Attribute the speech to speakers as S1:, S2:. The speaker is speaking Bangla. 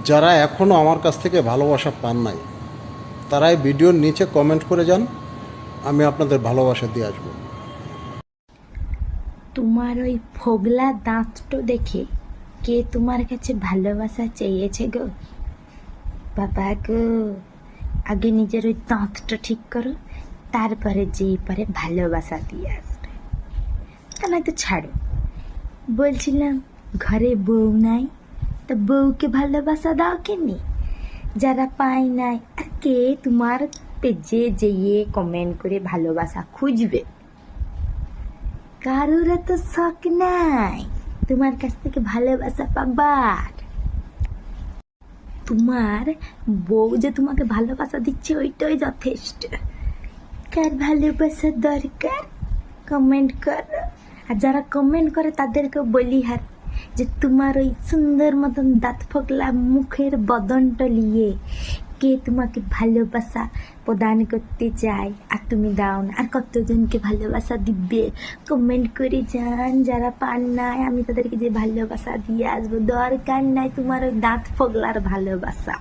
S1: যারা এখনও আমার কাছ থেকে ভালোবাসা পান নাই তারাই ভিডিওর নিচে কমেন্ট করে যান, আমি আপনাদের ভালোবাসা দিয়ে আসবো।
S2: তোমার ওই ফোগলা দাঁতটো দেখে কে তোমার কাছে ভালোবাসা চেয়েছে গো? বাবা গো, আগে নিজের ওই দাঁতটা ঠিক করো, তারপরে যেই পারে ভালোবাসা দিয়ে আসবে। তা নয়তো ছাড়ো। বলছিলাম, ঘরে বউ নাই, তা বউকে ভালোবাসা দাও কেনি? যারা পায় নাই, আর কে তোমার পেজে যেয়ে কমেন্ট করে ভালোবাসা খুঁজবে? কারোর তো শখ নাই তোমার কাছ থেকে ভালোবাসা পাবার। তোমার বউ যে তোমাকে ভালোবাসা দিচ্ছে ওইটাই যথেষ্ট। কার ভালোবাসা দরকার কমেন্ট করো। আর যারা কমেন্ট করে তাদেরকে বলি হার যে তোমার ওই সুন্দর মতন দাঁত ফোকলা মুখের বদনটা নিয়ে কে তোমাকে ভালোবাসা প্রদান করতে চায় আর তুমি দাও না? আর কতজনকে ভালোবাসা দিবে কমেন্ট করে যান। যারা পান নাই আমি তাদেরকে যে ভালোবাসা দিয়ে আসবো। দরকার নাই তোমার ওই দাঁত ফোকলার ভালোবাসা।